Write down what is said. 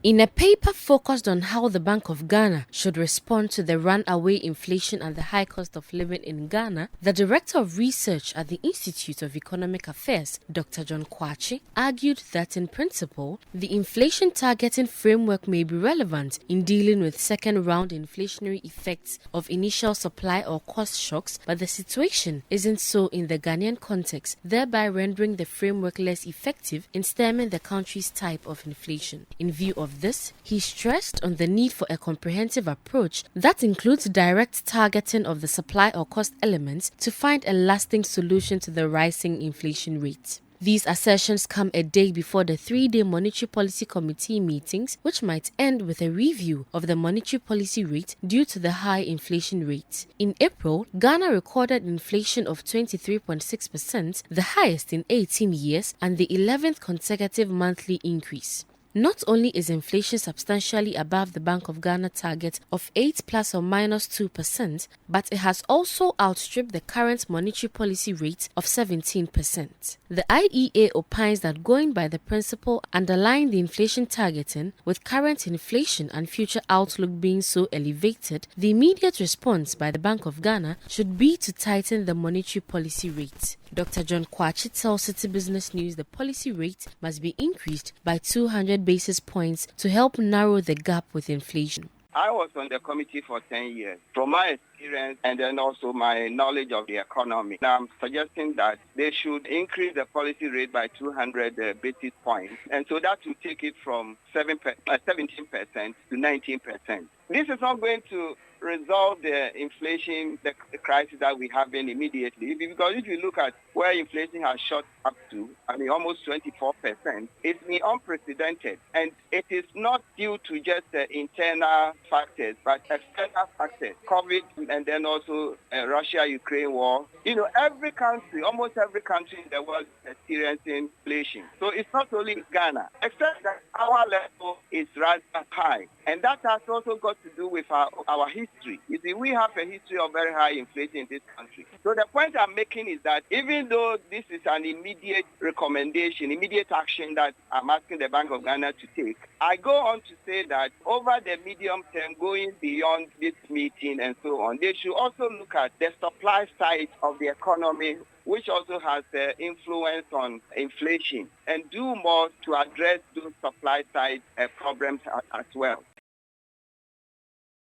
In a paper focused on how the Bank of Ghana should respond to the runaway inflation and the high cost of living in Ghana, the Director of Research at the Institute of Economic Affairs, Dr. John Kwachi, argued that in principle, the inflation targeting framework may be relevant in dealing with second-round inflationary effects of initial supply or cost shocks, but the situation isn't so in the Ghanaian context, thereby rendering the framework less effective in stemming the country's type of inflation. In view of this, he stressed on the need for a comprehensive approach that includes direct targeting of the supply or cost elements to find a lasting solution to the rising inflation rate. These assertions come a day before the 3-day Monetary Policy Committee meetings, which might end with a review of the monetary policy rate due to the high inflation rate. In April, Ghana recorded inflation of 23.6%, the highest in 18 years and the 11th consecutive monthly increase. Not only is inflation substantially above the Bank of Ghana target of 8 plus or minus 2%, but it has also outstripped the current monetary policy rate of 17%. The IEA opines that going by the principle underlying the inflation targeting, with current inflation and future outlook being so elevated, the immediate response by the Bank of Ghana should be to tighten the monetary policy rate. Dr. John Kwachi tells City Business News the policy rate must be increased by 200 basis points to help narrow the gap with inflation. I was on the committee for 10 years. From my experience and then also my knowledge of the economy, I'm suggesting that they should increase the policy rate by 200 basis points. And so that will take it from 17% to 19%. This is not going to resolve the inflation, the crisis that we have in immediately. Because if you look at where inflation has shot up to, almost 24%, it's been unprecedented. And it is not due to just internal factors, but external factors, COVID, and then also Russia-Ukraine war. Every country, almost every country in the world is experiencing inflation. So it's not only Ghana, except that our level is rather high. And that has also got to do with our history. You see, we have a history of very high inflation in this country. So the point I'm making is that even though this is an immediate recommendation, immediate action that I'm asking the Bank of Ghana to take, I go on to say that over the medium term, going beyond this meeting and so on, they should also look at the supply side of the economy, which also has influence on inflation, and do more to address those supply side problems as well.